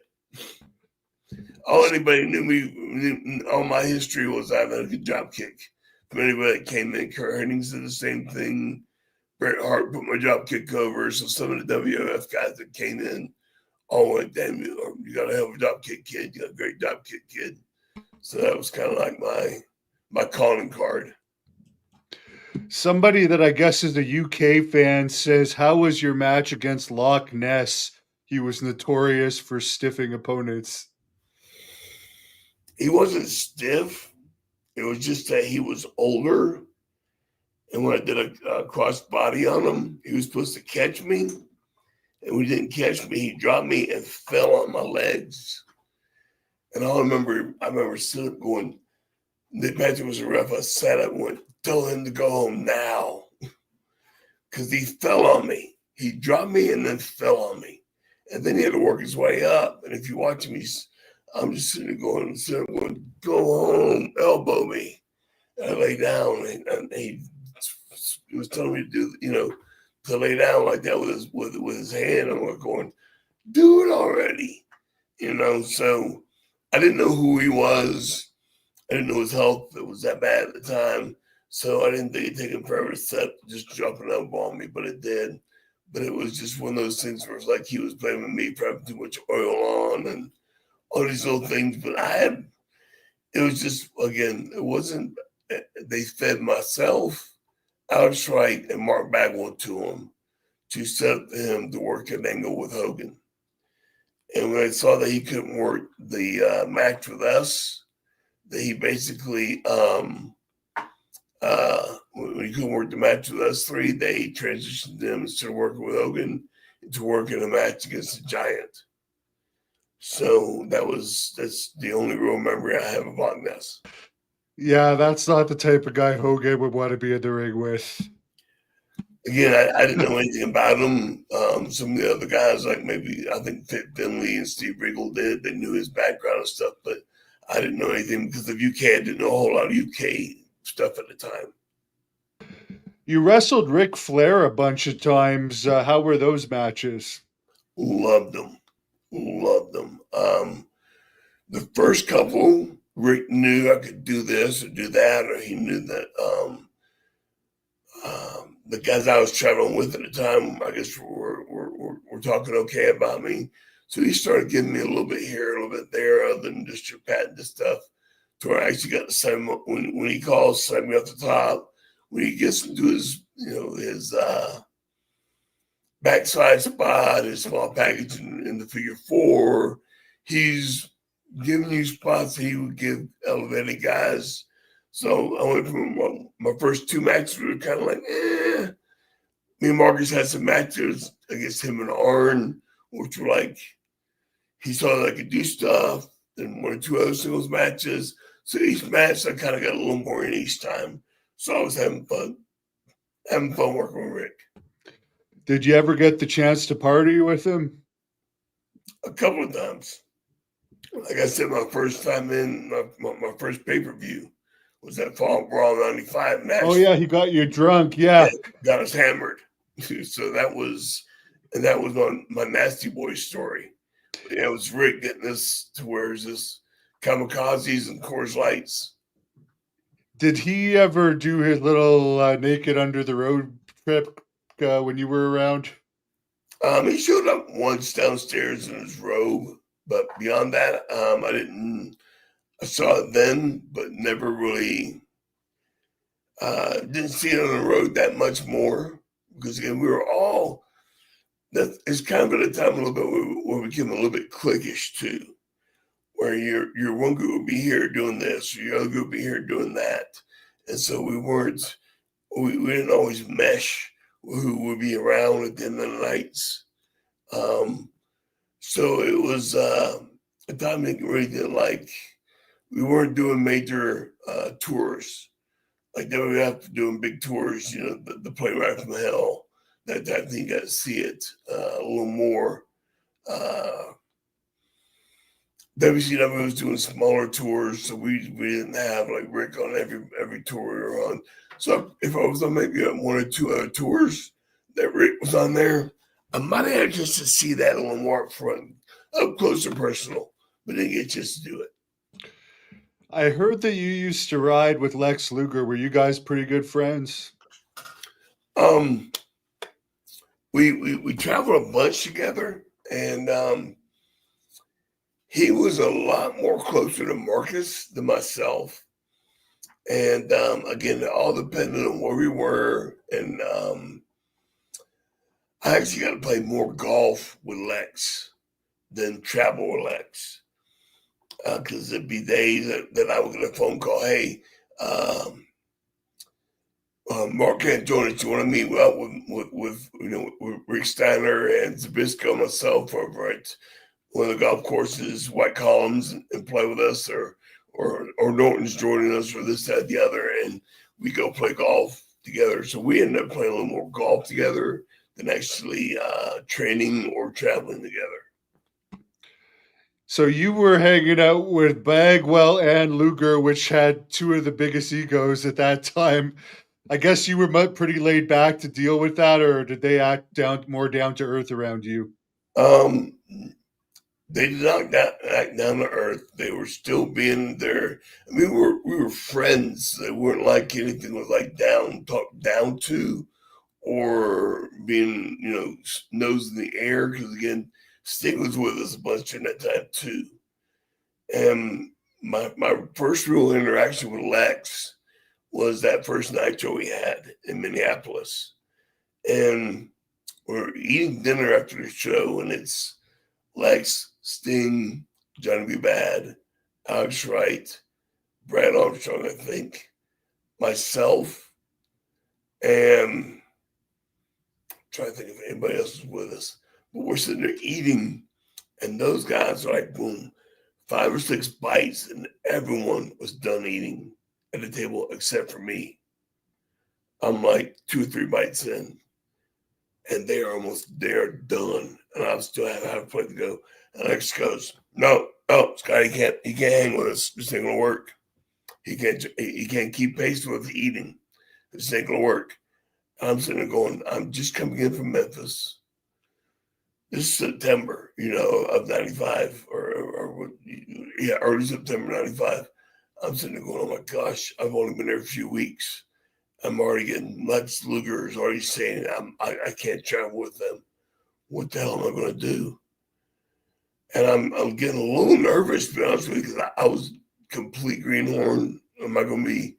All anybody knew all my history was I had a good job kick. From anybody that came in, Kurt Hennings did the same thing. Bret Hart put my job kick over. So some of the WWF guys that came in all went, damn, you got a hell of a job kick, kid. You got a great job kick, kid. So that was kind of like my calling card. Somebody that I guess is a UK fan says, how was your match against Loch Ness? He was notorious for stiffing opponents. He wasn't stiff. It was just that he was older. And when I did a cross body on him, he was supposed to catch me. And when he didn't catch me, he dropped me and fell on my legs. And I remember sitting up going, the Patrick was a ref. I sat up and went, tell him to go home now. Because he fell on me. He dropped me and then fell on me. And then he had to work his way up. And if you watch him, I'm just sitting there going, go home, elbow me. And I lay down and he was telling me to do, you know, to lay down like that with his hand. I'm like going, do it already. You know, so I didn't know who he was. I didn't know his health. It was that bad at the time. So I didn't think it'd take him forever to set just jumping up on me, but it did. But it was just one of those things where it's like he was blaming me for having too much oil on and all these little things. But it was just, again, it wasn't, they fed myself, Alex Wright, and Mark Bagwell to him to set up him to work an angle with Hogan. And when I saw that he couldn't work the match with us, that he basically, when he couldn't work the match with us three, they transitioned him instead of working with Hogan to working a match against the Giant. So that's the only real memory I have of Loch Ness. Yeah, that's not the type of guy Hogan would want to be in the ring with. Again, I didn't know anything about him. Some of the other guys, like maybe I think Fit Finley and Steve Regal did. They knew his background and stuff, but I didn't know anything because of UK. I didn't know a whole lot of UK stuff at the time. You wrestled Ric Flair a bunch of times. How were those matches? Loved them. The first couple, Rick knew I could do this or do that, or he knew that the guys I was traveling with at the time, I guess, were talking okay about me. So he started giving me a little bit here, a little bit there, other than just your patent and stuff. To where I actually got to sign him up when he calls, sign me off the top. When he gets into his, you know, his backside spot, a small package in the figure 4. He's giving you spots he would give elevated guys. So I went from my first 2 matches were kind of like, eh. Me and Marcus had some matches against him and Arn, which were like, he saw that I could do stuff. Then 1 or 2 other singles matches. So each match I kind of got a little more in each time. So I was having fun working with Rick. Did you ever get the chance to party with him? A couple of times. Like I said, my first time in, my first pay-per-view was that Fall Brawl 95 match. Oh, yeah, he got you drunk, yeah. Got us hammered. So that was my Nasty Boy story. Yeah, it was Rick getting us to where it's just kamikazes and Coors Lights. Did he ever do his little naked under the road trip when you were around? He showed up once downstairs in his robe, but beyond that, I saw it then, but never really didn't see it on the road that much more. Because again, we were all, it's kind of at a time a little bit where we became a little bit cliquish too, where your one group would be here doing this, or your other group would be here doing that. And so we didn't always mesh who would be around at the end of the nights. So it was a time that really didn't like, we weren't doing major tours. Like they were after doing big tours, the Play Right from Hell, that type of thing. You got to see it a little more. WCW was doing smaller tours, so we didn't have like Rick on every tour we were on. So if I was on maybe 1 or 2 other tours that Rick was on there, I might have had just to see that a little more up front, up close and personal, but didn't get just to do it. I heard that you used to ride with Lex Luger. Were you guys pretty good friends? We traveled a bunch together, and he was a lot more closer to Marcus than myself. And again, it all depended on where we were. And I actually got to play more golf with Lex than travel with Lex. Because there'd be days that I would get a phone call, hey, Mark can't join us. You want to meet up with Rick Steiner and Zabisco and myself over at one of the golf courses, White Columns, and play with us, or Norton's joining us, or this, that, the other, and we go play golf together. So we ended up playing a little more golf together than actually training or traveling together. So you were hanging out with Bagwell and Luger, which had 2 of the biggest egos at that time. I guess you were pretty laid back to deal with that, or did they act more down to earth around you? They did not act down to earth. They were still being there. I mean, we were friends. They weren't like anything was like talked down to, or being nose in the air. Because again, Sting was with us a bunch during that time too. And my first real interaction with Lex was that first Nitro we had in Minneapolis. And we're eating dinner after the show, and it's Lex, Sting, Johnny B. Bad, Alex Wright, Brad Armstrong, I think, myself, and I'm trying to think if anybody else is with us. But we're sitting there eating, and those guys are like, boom, 5 or 6 bites, and everyone was done eating at the table except for me. I'm like 2 or 3 bites in, and they are done, and I still have half a plate to go. And Alex goes, no, Scotty can't hang with us. This ain't gonna work. He can't keep pace with the eating. This ain't gonna work. I'm sitting there going, I'm just coming in from Memphis. This is September, of 95 or early September 95. I'm sitting there going, oh my gosh, I've only been there a few weeks. I'm already getting Lex Luger is already saying I can't travel with them. What the hell am I going to do? And I'm getting a little nervous, to be honest with you, because I was complete greenhorn. Am I going to be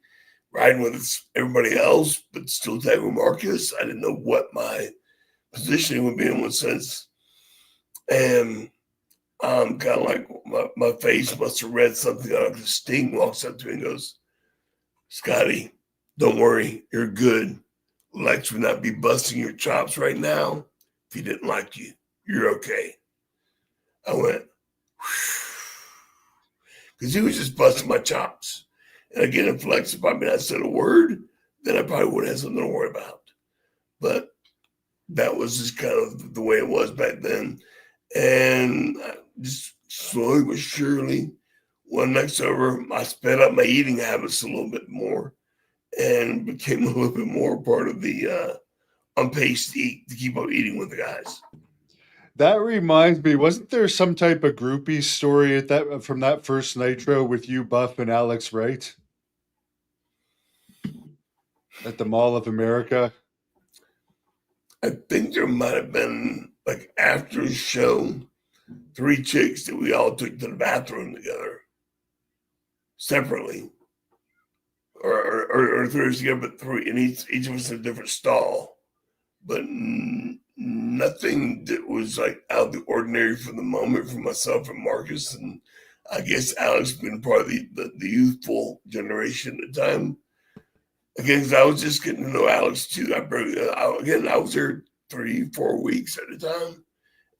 riding with everybody else, but still tag with Marcus? I didn't know what my positioning would be in one sense. And kind of like my face must have read something out of the Sting walks up to me and goes, Scotty, don't worry, you're good. Lex would not be busting your chops right now if he didn't like you. You're okay. I went, because he was just busting my chops. And again, if Lex had probably not said a word, then I probably would have something to worry about. But that was just kind of the way it was back then. And just slowly but surely, one next over, I sped up my eating habits a little bit more and became a little bit more part of the on pace to eat, to keep up eating with the guys. That reminds me, wasn't there some type of groupie story at that from that first Nitro with you, Buff, and Alex Wright at the Mall of America? I think there might have been, like, after a show, 3 chicks that we all took to the bathroom together separately, or 3 together, but 3, and each of us in a different stall. But nothing that was like out of the ordinary for the moment for myself and Marcus, and I guess Alex being part of the youthful generation at the time. Again, because I was just getting to know Alex too. I was there 3-4 weeks at a time.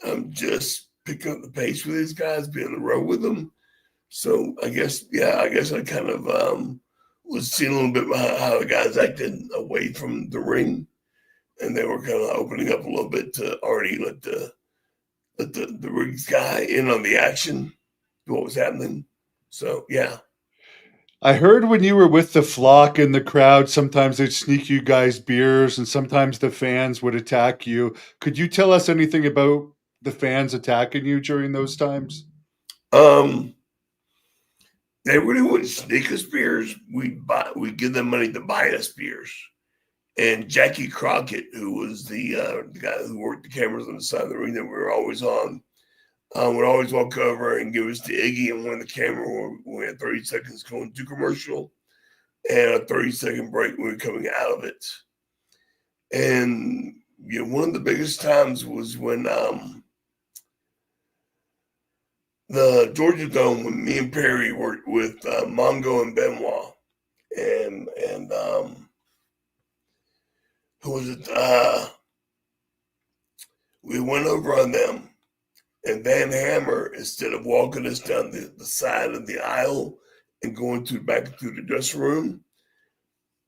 I'm just picking up the pace with these guys, being on the road with them. So I guess I kind of was seeing a little bit how the guys acted away from the ring, and they were kind of opening up a little bit to already let the rigs guy in on the action, what was happening. So yeah. I heard when you were with the flock in the crowd, sometimes they'd sneak you guys beers and sometimes the fans would attack you. Could you tell us anything about the fans attacking you during those times? They really wouldn't sneak us beers. We'd give them money to buy us beers. And Jackie Crockett, who was the guy who worked the cameras on the side of the ring that we were always on, would always walk over and give us the Iggy and one the camera when we had 30 seconds going to commercial and a 30-second break when we were coming out of it. And one of the biggest times was when the Georgia Dome, when me and Perry worked with Mongo and Benoit, and who was it? We went over on them, and Van Hammer, instead of walking us down the side of the aisle and going back through the dressing room,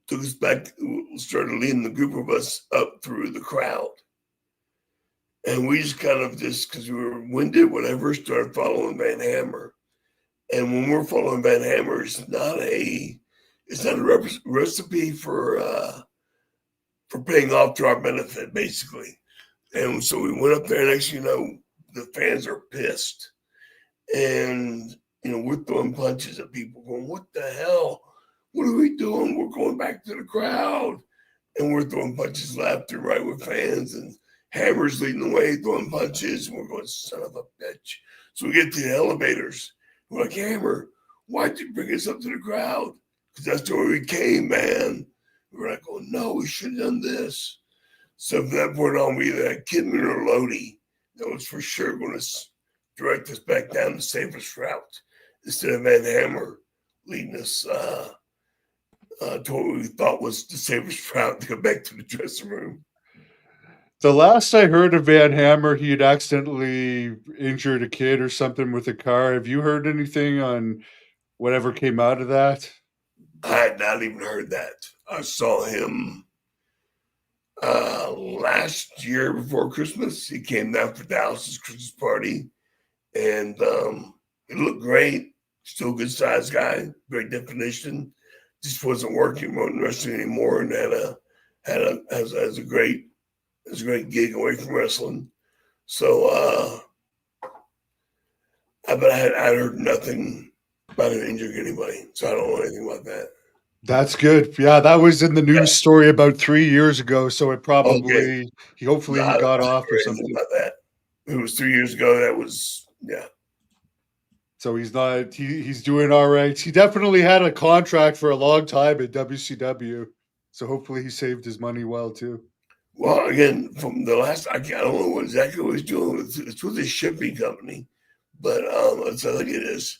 took us back, started leading the group of us up through the crowd. And we just kind of because we were winded, whatever, started following Van Hammer. And when we're following Van Hammer, it's not a recipe for paying off to our benefit, basically. And so we went up there, and next you know, the fans are pissed. And, we're throwing punches at people going, what the hell? What are we doing? We're going back to the crowd. And we're throwing punches left and right with fans. And Hammer's leading the way, throwing punches. And we're going, son of a bitch. So we get to the elevators. We're like, Hammer, why'd you bring us up to the crowd? Because that's the way we came, man. We're like, oh, no, we should have done this. So from that point on, we either had Kidman or Lodi that was for sure going to direct us back down the safest route instead of Van Hammer leading us to what we thought was the safest route to go back to the dressing room. The last I heard of Van Hammer, he had accidentally injured a kid or something with a car. Have you heard anything on whatever came out of that? I had not even heard that. I saw him last year before Christmas. He came down for Dallas's Christmas party, and it looked great. Still a good sized guy, great definition. Just wasn't working on wrestling anymore, and has a great gig away from wrestling. So, but I heard nothing about him injuring anybody, so I don't know anything about that. That's good. Yeah, that was in the news story about 3 years ago. So it probably he got off or something. About that. It was 3 years ago. That was So he's doing all right. He definitely had a contract for a long time at WCW. So hopefully he saved his money well too. Well, again, from the last, I don't know what exactly what he's doing. It's with his shipping company, but that's I think it is,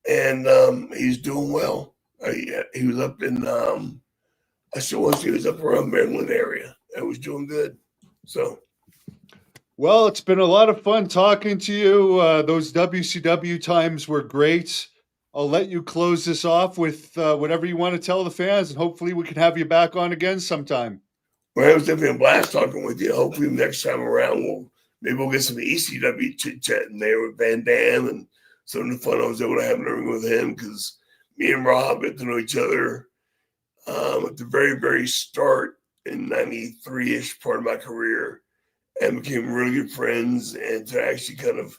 and he's doing well. He was up in I still want to say he was up around Maryland area. I was doing good. So, Well, it's been a lot of fun talking to you. Those WCW times were great. I'll let you close this off with whatever you want to tell the fans, and hopefully we can have you back on again sometime. well, it was definitely a blast talking with you. Hopefully, next time around, we'll get some ECW chit chat in there with Van Dam and some of the fun I was able to have in the ring with him because me and Rob got to know each other at the very, very start in '93 ish part of my career and became really good friends. And to actually kind of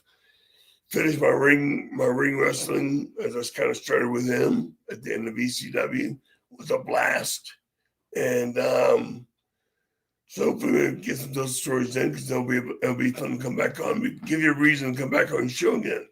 finish my ring wrestling as I kind of started with him at the end of ECW was a blast. And so hopefully we'll get some of those stories in because it'll be fun to come back on. We give you a reason to come back on the show again.